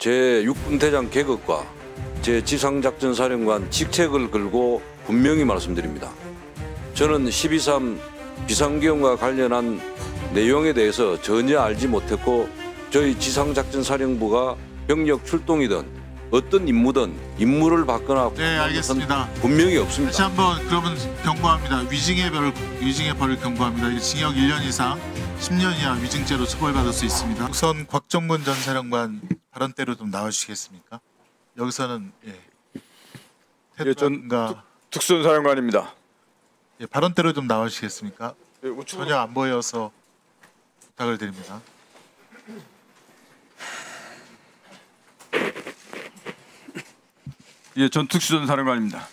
제6분대장 계급과 제 지상작전사령관 직책을 걸고 분명히 말씀드립니다. 저는 12.3 비상기용과 관련한 내용에 대해서 전혀 알지 못했고 저희 지상작전사령부가 병력 출동이든 어떤 임무를 받거나 네, 알겠습니다. 분명히 없습니다. 다시 한번 그러면 경고합니다. 위증의 벌을 경고합니다. 징역 1년 이상 10년 이하 위증죄로 처벌받을 수 있습니다. 우선 곽종근 전 사령관 발언대로 좀 나와주시겠습니까? 여기서는 전 특수사령관입니다. 발언대로 좀 나와주시겠습니까? 우측으로. 전혀 안 보여서 부탁을 드립니다. 전 특수전사령관입니다.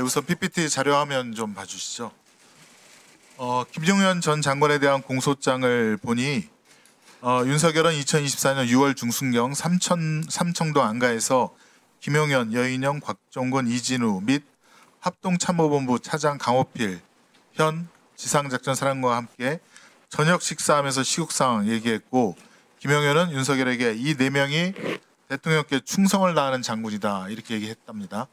우선 PPT 자료화면 좀 봐주시죠. 김종현 전 장관에 대한 공소장을 보니 윤석열은 2024년 6월 중순경 삼청도 안가에서 김용현, 여인영, 곽종건, 이진우 및 합동참모본부 차장 강호필 현 지상작전사령관과 함께 저녁 식사하면서 시국 상황 얘기했고 김용현은 윤석열에게 이 4명이 대통령께 충성을 다하는 장군이다 이렇게 얘기했답니다.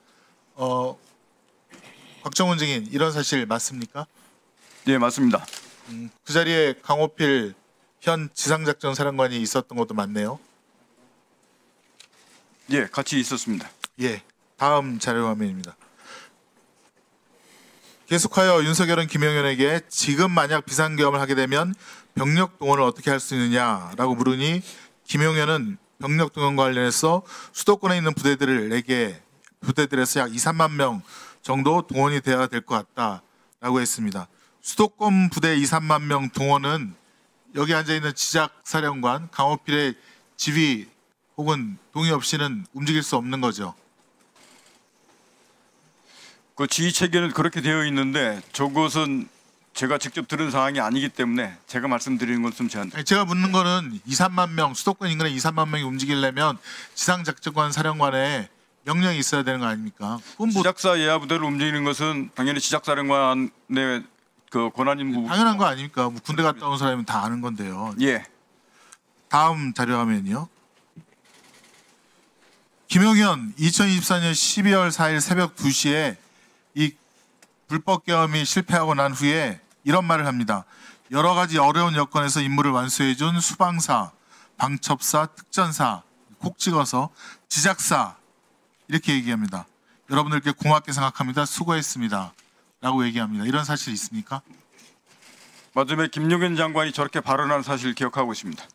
곽정훈 증인 이런 사실 맞습니까? 네, 맞습니다. 그 자리에 강호필 현 지상작전사령관이 있었던 것도 맞네요. 예, 같이 있었습니다. 다음 자료 화면입니다. 계속하여 윤석열은 김용현에게 지금 만약 비상계엄을 하게 되면 병력 동원을 어떻게 할 수 있느냐라고 물으니 김용현은 병력 동원과 관련해서 수도권에 있는 부대들에서 약 2, 3만 명 정도 동원이 되어야 될 것 같다라고 했습니다. 수도권 부대 2, 3만 명 동원은 여기 앉아있는 지작사령관 강호필의 지휘 혹은 동의 없이는 움직일 수 없는 거죠. 그 지휘 체계는 그렇게 되어 있는데 저것은 제가 직접 들은 사항이 아니기 때문에 제가 말씀드리는 것은 제가 묻는 거는 2, 3만 명 수도권 인근에 2, 3만 명이 움직이려면 지상작전관 사령관에 명령이 있어야 되는 거 아닙니까? 지작사 예하 부대를 움직이는 것은 당연히 지작사령관의 그 권한인 부분. 당연한 거 아닙니까? 뭐 군대 갔다 온 사람이면 다 아는 건데요. 다음 자료 화면이요. 김용현 2024년 12월 4일 새벽 2시에 이 불법 계엄이 실패하고 난 후에 이런 말을 합니다. 여러 가지 어려운 여건에서 임무를 완수해준 수방사, 방첩사, 특전사 콕 찍어서 지작사 이렇게 얘기합니다. 여러분들께 고맙게 생각합니다. 수고했습니다. 라고 얘기합니다. 이런 사실 있습니까? 맞으면 김용현 장관이 저렇게 발언한 사실을 기억하고 있습니다.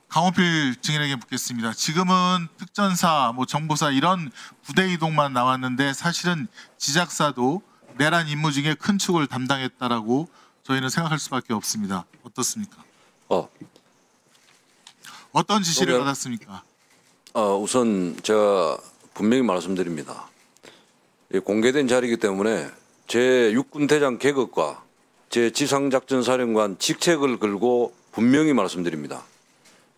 강호필 증인에게 묻겠습니다. 지금은 특전사, 정보사 이런 부대 이동만 나왔는데 사실은 지작사도 내란 임무 중에 큰 축을 담당했다라고 저희는 생각할 수밖에 없습니다. 어떻습니까? 어떤 지시를 받았습니까? 우선 제가 분명히 말씀드립니다. 공개된 자리이기 때문에 제6군대장 계급과 제 지상작전사령관 직책을 걸고 분명히 말씀드립니다.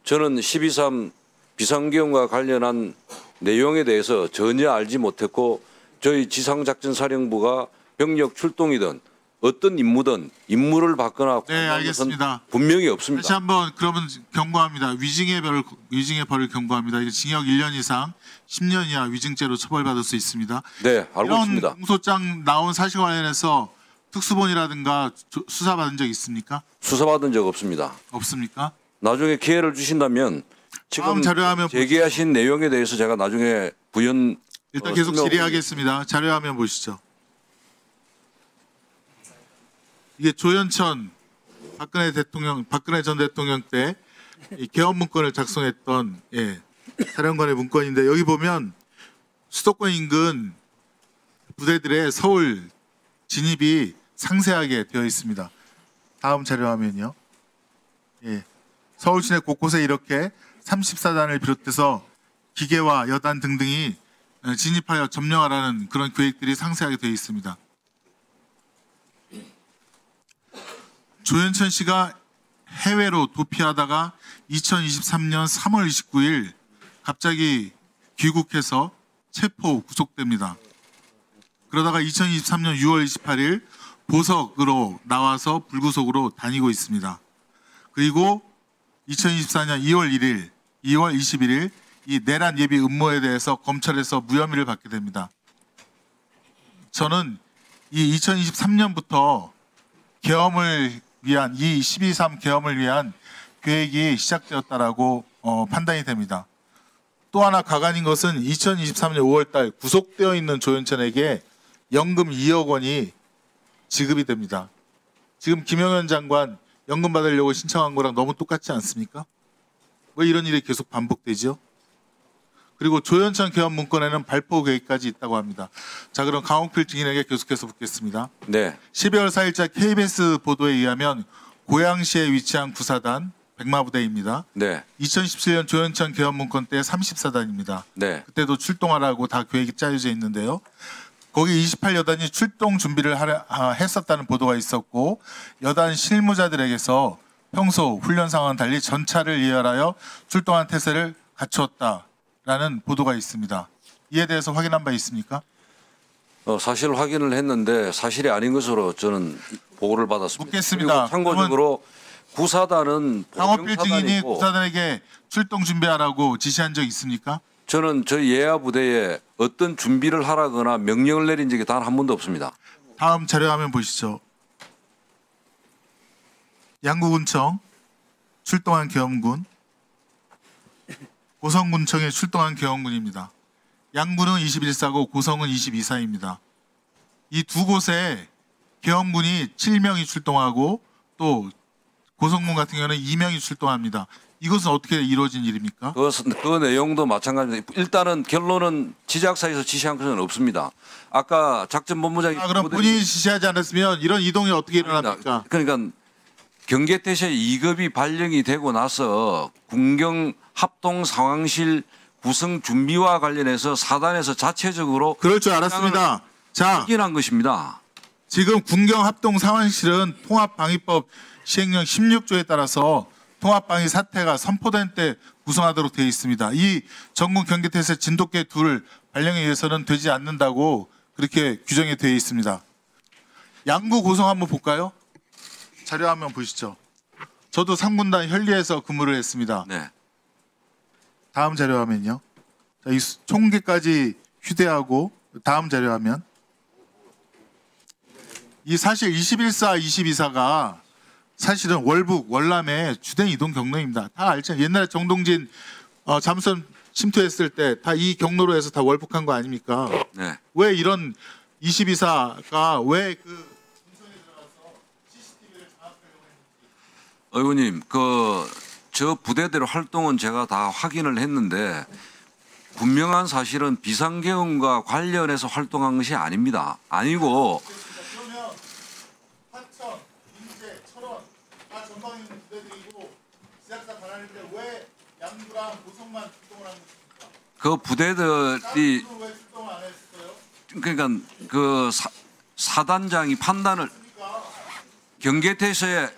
저는 12.3 비상기용과 관련한 내용에 대해서 전혀 알지 못했고 저희 지상작전사령부가 병력 출동이든 어떤 임무를 받거나 알겠습니다. 분명히 없습니다. 다시 한번 그러면 경고합니다. 위증의 벌을 경고합니다. 징역 1년 이상 10년 이하 위증죄로 처벌받을 수 있습니다. 네, 알고 있습니다. 이런 공소장 나온 사실 관련해서 특수본이라든가 수사받은 적 있습니까? 수사받은 적 없습니다. 없습니까? 나중에 기회를 주신다면 지금 자료화면 제기하신 내용에 대해서 제가 나중에 일단 계속 질의하겠습니다. 자료화면 보시죠. 이게 조현천 박근혜 전 대통령 때 계엄 문건을 작성했던 사령관의 문건인데 여기 보면 수도권 인근 부대들의 서울 진입이 상세하게 되어 있습니다. 다음 자료화면이요. 서울 시내 곳곳에 이렇게 34단을 비롯해서 기계와 여단 등등이 진입하여 점령하라는 그런 계획들이 상세하게 되어 있습니다. 조현천 씨가 해외로 도피하다가 2023년 3월 29일 갑자기 귀국해서 체포 구속됩니다. 그러다가 2023년 6월 28일 보석으로 나와서 불구속으로 다니고 있습니다. 그리고 2024년 2월 1일, 2월 21일, 이 내란 예비 음모에 대해서 검찰에서 무혐의를 받게 됩니다. 저는 이 2023년부터 계엄을 위한 이 12.3 계엄을 위한 계획이 시작되었다라고 판단이 됩니다. 또 하나 가관인 것은 2023년 5월달 구속되어 있는 조현천에게 연금 2억 원이 지급이 됩니다. 지금 김영현 장관 연금 받으려고 신청한 거랑 너무 똑같지 않습니까? 왜 이런 일이 계속 반복되죠? 그리고 조현천 계엄 문건에는 발포 계획까지 있다고 합니다. 자, 그럼 강홍필 증인에게 계속해서 묻겠습니다. 네, 12월 4일자 KBS 보도에 의하면 고양시에 위치한 구사단 백마부대입니다. 네, 2017년 조현천 계엄 문건 때 30사단입니다. 네, 그때도 출동하라고 다 계획이 짜여져 있는데요. 거기 28여단이 출동 준비를 했었다는 보도가 있었고 여단 실무자들에게서 평소 훈련 상황은 달리 전차를 예열하여 출동한 태세를 갖추었다라는 보도가 있습니다. 이에 대해서 확인한 바 있습니까? 사실 확인을 했는데 사실이 아닌 것으로 저는 보고를 받았습니다. 묻겠습니다. 그리고 참고적으로 구사단은 강호필 증인이 보병사단이고 구사단에게 출동 준비하라고 지시한 적 있습니까? 저는 저희 예하 부대에 어떤 준비를 하라거나 명령을 내린 적이 단 한 번도 없습니다. 다음 자료화면 보시죠. 양구군청 출동한 계엄군, 고성군청에 출동한 계엄군입니다. 양구는 21사고 고성은 22사입니다. 이 두 곳에 계엄군이 7명이 출동하고 또 고성군 같은 경우는 2명이 출동합니다. 이것은 어떻게 이루어진 일입니까? 그 내용도 마찬가지입니다. 일단은 결론은 지작사에서 지시한 것은 없습니다. 아까 작전본부장이 그럼 본인이 지시하지 않았으면 이런 이동이 어떻게 일어납니까? 그러니까 경계태세 2급이 발령이 되고 나서 군경 합동 상황실 구성 준비와 관련해서 사단에서 자체적으로 그럴 줄 알았습니다. 자, 확인한 것입니다. 지금 군경 합동 상황실은 통합방위법 시행령 16조에 따라서 통합방위 사태가 선포된 때 구성하도록 되어 있습니다. 이 전국 경계태세 진돗개 둘 발령에 의해서는 되지 않는다고 그렇게 규정이 되어 있습니다. 양구 고성 한번 볼까요? 자료 한번 보시죠. 저도 3군단 현리에서 근무를 했습니다. 네. 다음 자료 화면요. 자, 이 총기까지 휴대하고 다음 자료 화면. 이 사실 21사, 22사가 사실은 월북, 월남의 주된 이동 경로입니다. 다 알죠. 옛날에 정동진 잠수선 침투했을 때 다 이 경로로 해서 다 월북한 거 아닙니까? 네. 왜 이런 22사가 왜 그 의원님, 저 부대들 활동은 제가 다 확인을 했는데 분명한 사실은 비상계엄과 관련해서 활동한 것이 아닙니다. 아니고 그러면 화천, 인제, 철원 다 전방에 있는 부대들이고 지작사 반환인데 왜 양구랑 고성만 출동을 한 것입니까? 그 부대들이 양구는 왜 출동을 안 했어요? 그러니까 그 사단장이 판단을 경계태세에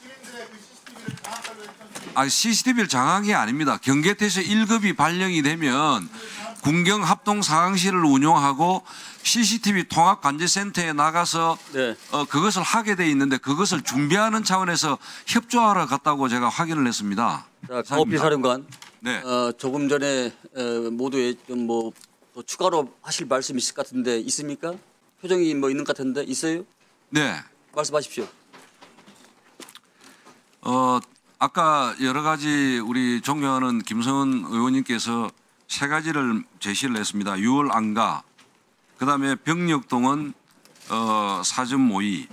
시민들의 그 CCTV를 장악하려 했던 CCTV를 장악이 아닙니다. 경계태세 1급이 발령이 되면 군경 합동 상황실을 운용하고 CCTV 통합 관제센터에 나가서 네. 그것을 하게 돼 있는데 그것을 준비하는 차원에서 협조하러 갔다고 제가 확인을 했습니다. 자, 강호필 사령관, 네. 조금 전에 모두에 좀 뭐 또 추가로 하실 말씀 있을 것 같은데 있습니까? 표정이 뭐 있는 것 같은데 있어요? 네. 말씀하십시오. 아까 여러 가지 우리 존경하는 김성은 의원님께서 세 가지를 제시를 했습니다. 6월 안가, 그다음에 병력동원 사전 모의,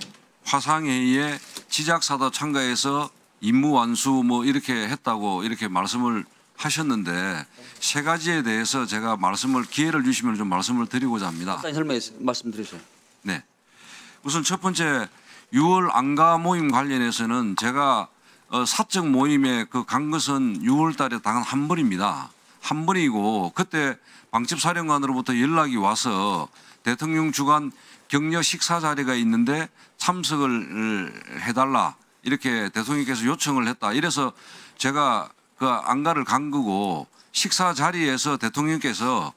화상회의에 지작사도 참가해서 임무 완수 뭐 이렇게 했다고 이렇게 말씀을 하셨는데 세 가지에 대해서 제가 기회를 주시면 좀 말씀을 드리고자 합니다. 간단히 말씀드리세요. 네. 우선 첫 번째 6월 안가 모임 관련해서는 제가 사적 모임에 간 것은 6월 달에 단 한 번입니다. 한 번이고 그때 방첩사령관으로부터 연락이 와서 대통령 주관 격려 식사 자리가 있는데 참석을 해달라 이렇게 대통령께서 요청을 했다. 이래서 제가 그 안가를 간 거고 식사 자리에서 대통령께서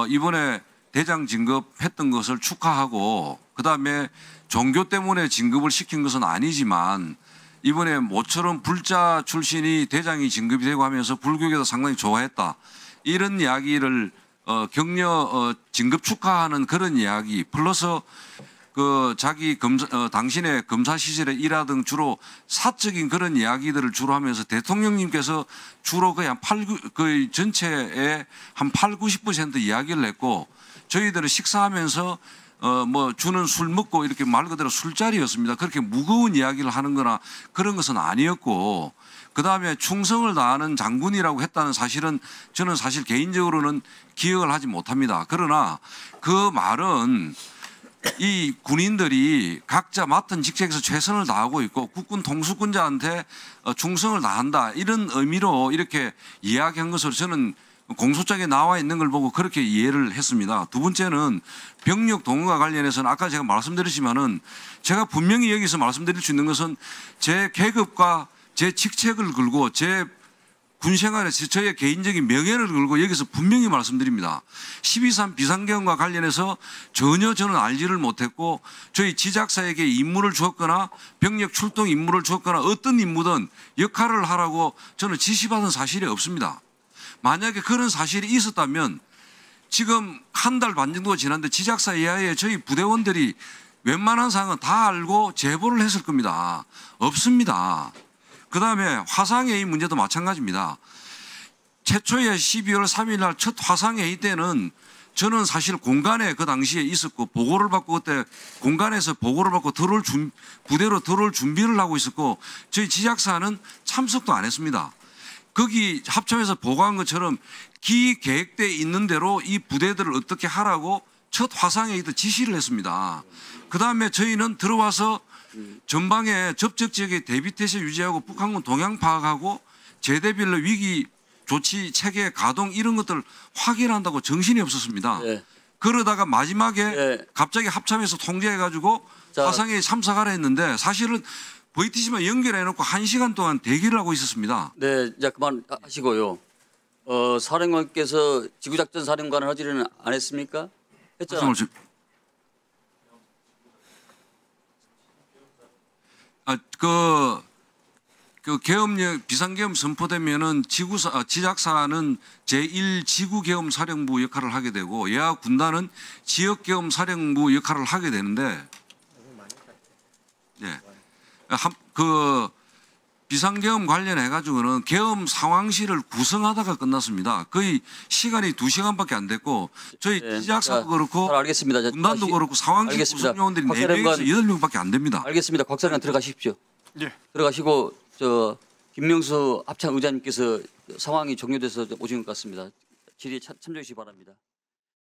이번에 대장 진급했던 것을 축하하고 그다음에 종교 때문에 진급을 시킨 것은 아니지만 이번에 모처럼 불자 출신이 대장이 진급이 되고 하면서 불교계도 상당히 좋아했다. 이런 이야기를 격려 진급 축하하는 그런 이야기 플러스 그 자기 당신의 검사 시절의 일화 등 주로 사적인 그런 이야기들을 주로 하면서 대통령님께서 주로 거의 거의 전체의 한 80~90% 이야기를 했고 저희들은 식사하면서 뭐 주는 술 먹고 이렇게 말 그대로 술자리였습니다. 그렇게 무거운 이야기를 하는 거나 그런 것은 아니었고 그다음에 충성을 다하는 장군이라고 했다는 사실은 저는 사실 개인적으로는 기억을 하지 못합니다. 그러나 그 말은 이 군인들이 각자 맡은 직책에서 최선을 다하고 있고 국군 통수권자한테 충성을 다한다 이런 의미로 이렇게 이야기한 것으로 저는 공소장에 나와 있는 걸 보고 그렇게 이해를 했습니다. 두 번째는 병력 동원과 관련해서는 아까 제가 말씀드렸지만은 제가 분명히 여기서 말씀드릴 수 있는 것은 제 계급과 제 직책을 걸고 제 군생활에서 저의 개인적인 명예를 걸고 여기서 분명히 말씀드립니다. 12.3 비상계엄과 관련해서 전혀 저는 알지를 못했고 저희 지작사에게 임무를 주었거나 병력 출동 임무를 주었거나 어떤 임무든 역할을 하라고 저는 지시받은 사실이 없습니다. 만약에 그런 사실이 있었다면 지금 한 달 반 정도가 지났는데 지작사 이하에 저희 부대원들이 웬만한 사항은 다 알고 제보를 했을 겁니다. 없습니다. 그다음에 화상회의 문제도 마찬가지입니다. 최초의 12월 3일 날 첫 화상회의 때는 저는 사실 공간에 그 당시에 있었고 보고를 받고 그때 공간에서 보고를 받고 부대로 들어올 준비를 하고 있었고 저희 지작사는 참석도 안 했습니다. 거기 합참에서 보고한 것처럼 기계획대에 있는 대로 이 부대들을 어떻게 하라고 첫 화상회의 때 지시를 했습니다. 그다음에 저희는 들어와서 전방에 접촉 지역의 대비태세 유지하고 북한군 동향 파악하고 제대별로 위기 조치 체계 가동 이런 것들을 확인한다고 정신이 없었습니다. 네. 그러다가 마지막에 네. 갑자기 합참에서 통제해가지고 화상회의 참석하라 했는데 사실은 VTC만 연결해놓고 1시간 동안 대기를 하고 있었습니다. 네, 이제 그만하시고요. 사령관께서 지구작전 사령관을 하지는 안 했습니까? 했잖아요. 그 계엄령 비상계엄 선포되면은 지작사는 제1지구계엄 사령부 역할을 하게 되고 예하 군단은 지역계엄 사령부 역할을 하게 되는데, 예, 그 비상계엄 관련해 가지고는 계엄 상황실을 구성하다가 끝났습니다. 거의 시간이 2시간밖에 안 됐고 저희 네, 지작사도 그렇고 알겠습니다. 군단도 그렇고 상황실 알겠습니다. 구성요원들이 박 4명에서 8명밖에 안 됩니다. 알겠습니다. 곽 사령관 들어가십시오. 예. 들어가시고 김명수 합참 의장님께서 상황이 종료돼서 오신 것 같습니다. 질의에 참조해 주시기 바랍니다.